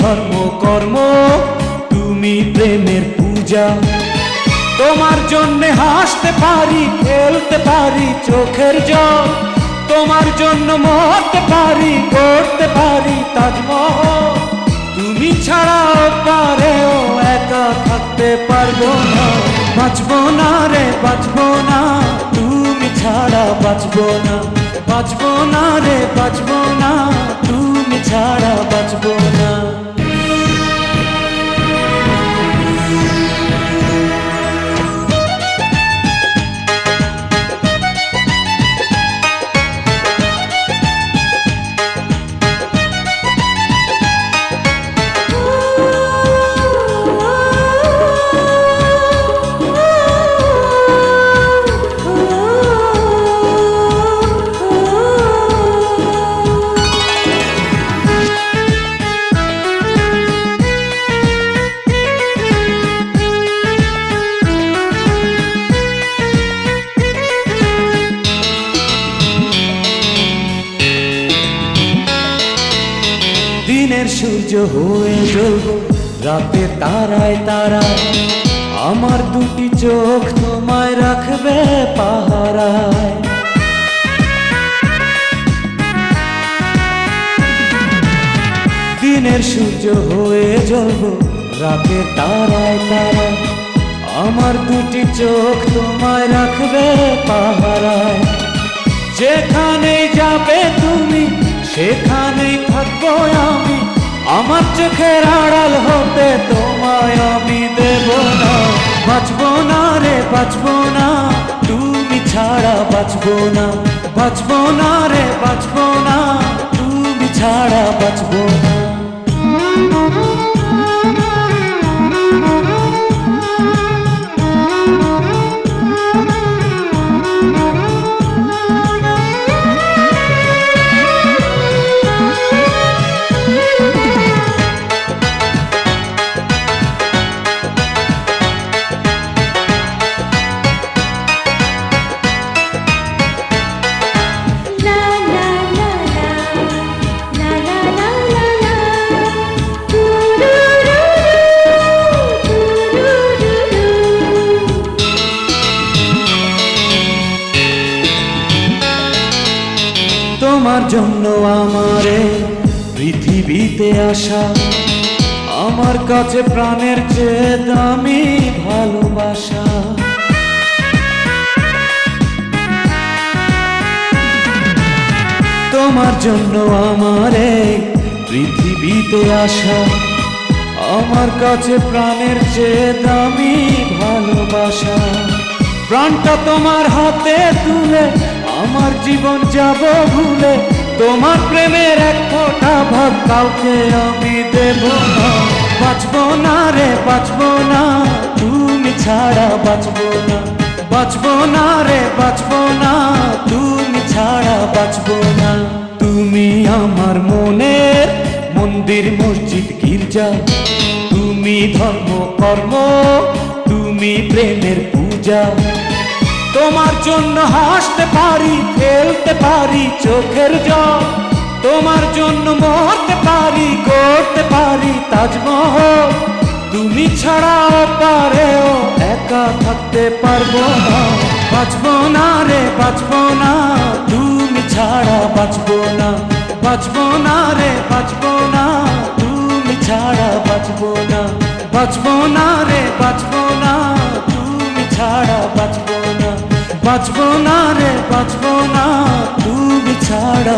ধর্ম কর্ম, তুমি প্রেমের পূজা। তোমার জন্যে হাসতে পারি, খেলতে পারি চোখের জল, তোমার জন্য মরতে পারি, করতে পারি তাজমহল। তুমি ছাড়াও পারেও একা থাকতে পারবো না, বাঁচবো না রে বাঁচবো না, তুমি ছাড়া বাঁচবো না, বাঁচবো না রে বাঁচবো না, তুমি ছাড়া বাঁচবো না। দিনের সূর্য হয়ে জ্বলবো রাতের তারায় তারায়, আমার দুটি চোখ তোমায় রাখবে পাহারায়। দিনের সূর্য হয়ে জ্বলবো রাতের তারায় তারায়, আমার দুটি চোখ তোমায় রাখবে পাহারায়। যেখানে যাবে তুমি সেখানেই থাকবো আমি, আমার চোখের আড়াল হতে তোমায় আমি দেব না, বাঁচবো না রে বাঁচবো না, তুমি ছাড়া বাঁচবো না, বাঁচবো না রে বাঁচবো না, তুমি ছাড়া বাঁচবো না। তোমার জন্য আমারে পৃথিবীতে আসা, আমার কাছে প্রাণের চেয়ে দামি ভালোবাসা। তোমার জন্য আমারে পৃথিবীতে আসা, আমার কাছে প্রাণের চেয়ে দামি ভালোবাসা। প্রাণটা তোমার হাতে তুলে আমার জীবন যাব ভুলে, তোমার প্রেমের এক ফোঁটা ভাগ কাউকে আমি দেব না, বাঁচবো না রে বাঁচবো না, তুমি ছাড়া বাঁচবো না, বাঁচবো না রে বাঁচবো না, তুমি ছাড়া বাঁচবো না। তুমি আমার মনের মন্দির মসজিদ গির্জা, তুমি ধর্ম কর্ম, তুমি প্রেমের পূজা। তোমার জন্য হাসতে পারি, খেলতে পারি চোখের জল, তোমার জন্য মরতে পারি, করতে পারি তাজমহল। তুমি ছাড়াও পারেও একা থাকতে পারবো না, বাঁচবো না রে বাঁচবো না, তুমি ছাড়া বাঁচবো না, বাঁচবো না রে বাঁচবো না, তুমি ছাড়া বাঁচবো না, বাঁচবো না রে বাঁচবো না, তুমি ছাড়া বাঁচবো না, বাঁচবো না রে বাঁচবো না, তুমি ছাড়া।